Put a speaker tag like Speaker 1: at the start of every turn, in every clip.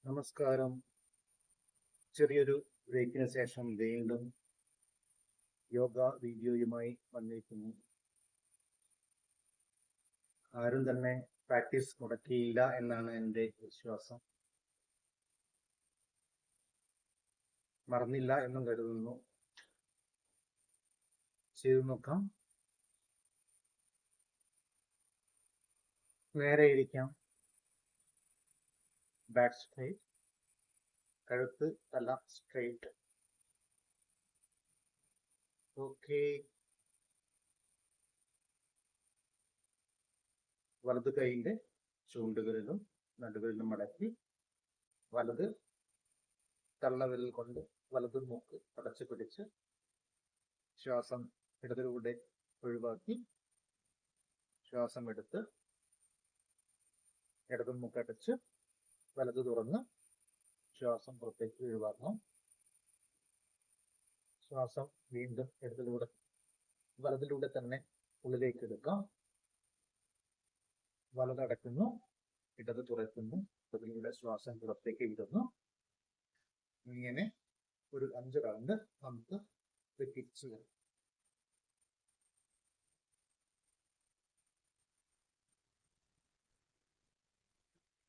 Speaker 1: നമസ്കാരം. ചെറിയൊരു ബ്രേക്കിന് ശേഷം വീണ്ടും യോഗ വീഡിയോയുമായി വന്നിരിക്കുന്നു. ആരും തന്നെ പ്രാക്ടീസ് മുടക്കിയില്ല എന്നാണ് എൻ്റെ വിശ്വാസം. മറന്നില്ല എന്നും കരുതുന്നു. ചെയ്തു നോക്കാം. നേരെ ഇരിക്കാം. ബാക്ക് സ്ട്രൈറ്റ്, കഴുത്ത് തല സ്ട്രൈറ്റ്. ഓക്കെ. വലത് കൈയിൻ്റെ ചൂണ്ടുവിരലും നടുവിരലും മടക്കി വലത് തള്ളവിരൽ കൊണ്ട് വലത് മൂക്ക് അടച്ചു പിടിച്ച് ശ്വാസം ഇടതിലൂടെ ഒഴിവാക്കി ശ്വാസം എടുത്ത് ഇടത് മൂക്ക് അടച്ച് വലത് തുറന്ന് ശ്വാസം പുറത്തേക്ക് ഒഴിവാക്കണം. ശ്വാസം വീണ്ടും വലതിലൂടെ തന്നെ ഉള്ളിലേക്ക് എടുക്കാം. വലതടയ്ക്കുന്നു, ഇടത് തുറക്കുന്നു, ഇടതിലൂടെ ശ്വാസം പുറത്തേക്ക് വിടുന്നു. ഇങ്ങനെ ഒരു 5 റൗണ്ട് നമുക്ക് റിപ്പീറ്റ് ചെയ്യാം.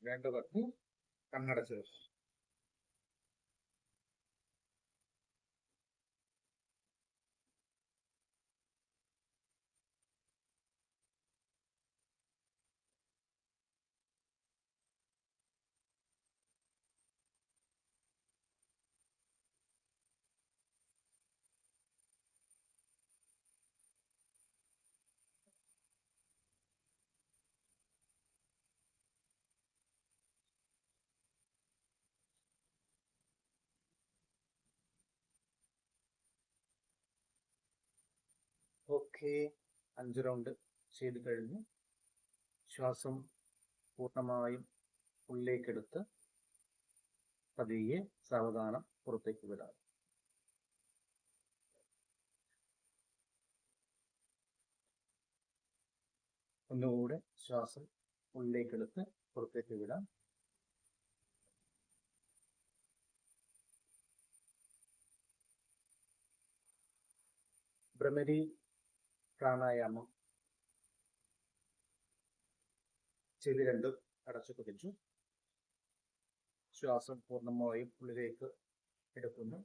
Speaker 1: വേണ്ടവർക്ക് കണ്ണടച്ച് ഓക്കെ. 5 റൗണ്ട് ചെയ്ത് കഴിഞ്ഞു. ശ്വാസം പൂർണ്ണമായും ഉള്ളിലേക്കെടുത്ത് പതിയെ സാവധാനം പുറത്തേക്ക് വിടാം. ഒന്നുകൂടെ ശ്വാസം ഉള്ളിലേക്കെടുത്ത് പുറത്തേക്ക് വിടാം. ഭ്രമരി പ്രാണായാമം ചെവി രണ്ടും അടച്ചു പിടിച്ചു. ശ്വാസം പൂർണ്ണമായും ഉള്ളിലേക്ക് എടുക്കുന്നു.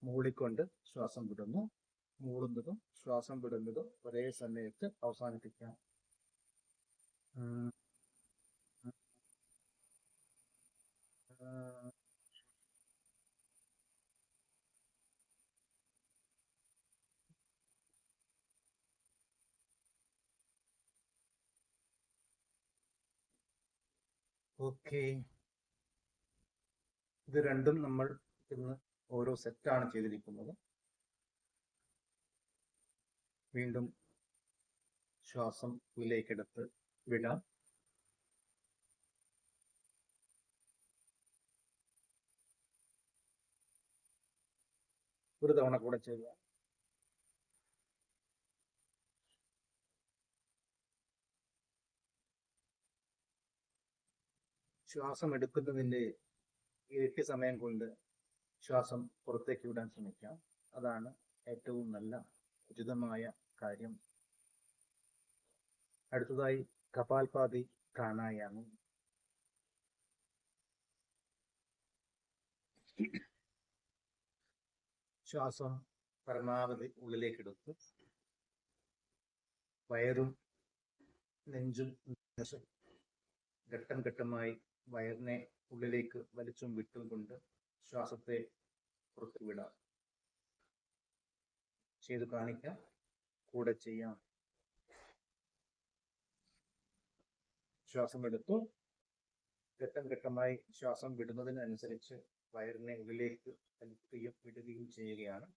Speaker 1: മൂളിക്കൊണ്ട് ശ്വാസം വിടുന്നു. മൂളുന്നതും ശ്വാസം വിടുന്നതും ഒരേ സമയത്ത് അവസാനിപ്പിക്കാം. ഓക്കെ. ഇത് രണ്ടും നമ്മൾ ഇന്ന് ഓരോ സെറ്റാണ് ചെയ്തിരിക്കുന്നത്. വീണ്ടും ശ്വാസം ഉള്ളിലേക്കെടുത്ത് വിടാം. ഒരു തവണ കൂടെ ചെയ്യുക. ശ്വാസം എടുക്കുന്നതിൻ്റെ ഇരട്ടി സമയം കൊണ്ട് ശ്വാസം പുറത്തേക്ക് വിടാൻ ശ്രമിക്കാം. അതാണ് ഏറ്റവും നല്ല ഉചിതമായ കാര്യം. അടുത്തതായി കപാൽഭാതി പ്രാണായാമം. ശ്വാസം പരമാവധി ഉള്ളിലേക്കെടുത്ത് വയറും നെഞ്ചും ഘട്ടം ഘട്ടമായി വയറിനെ ഉള്ളിലേക്ക് വലിച്ചും വിട്ടും കൊണ്ട് ശ്വാസത്തെ പുറത്തു വിടാം. ചെയ്തു കാണിക്കാം, കൂടെ ചെയ്യാം. ശ്വാസം എടുത്തു. ഘട്ടം ഘട്ടമായി ശ്വാസം വിടുന്നതിനനുസരിച്ച് വയറിനെ ഉള്ളിലേക്ക് വലിക്കുകയും വിടുകയും ചെയ്യുകയാണ്.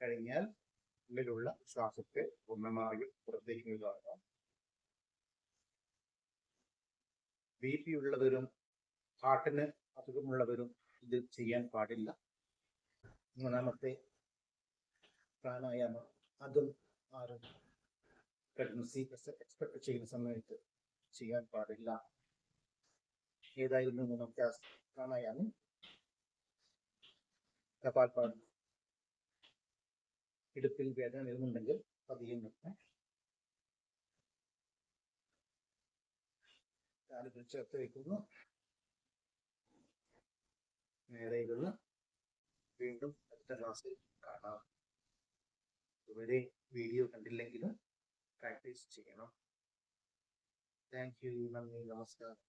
Speaker 1: കഴിഞ്ഞാൽ ഉള്ളിലുള്ള ശ്വാസത്തെ പൂർണ്ണമായും പുറത്തേക്ക് വിടുക. ബി പി ഉള്ളവരും ഹാർട്ടിന് അസുഖമുള്ളവരും ഇത് ചെയ്യാൻ പാടില്ല. മൂന്നാമത്തെ പ്രാണായാമം, അതും ആരും പ്രഗ്നൻസി എക്സ്പെക്ട് ചെയ്യുന്ന സമയത്ത് ചെയ്യാൻ പാടില്ല. ഏതായിരുന്നു മൂന്നാമത്തെ പ്രാണായാമം? കപാൽഭാതി. ഇടുപ്പിൽ വേദന വരുന്നുണ്ടെങ്കിൽ പതിയെ നിർത്താം. കാലുകൾ ചേർത്ത് വയ്ക്കുന്നു. നേരെ ഇരുന്ന് വീണ്ടും അടുത്ത ക്ലാസ്സിൽ കാണാം. ഇതുവരെ വീഡിയോ കണ്ടില്ലെങ്കിലും പ്രാക്ടീസ് ചെയ്യണം. Thank you. നന്ദി, നമസ്കാരം.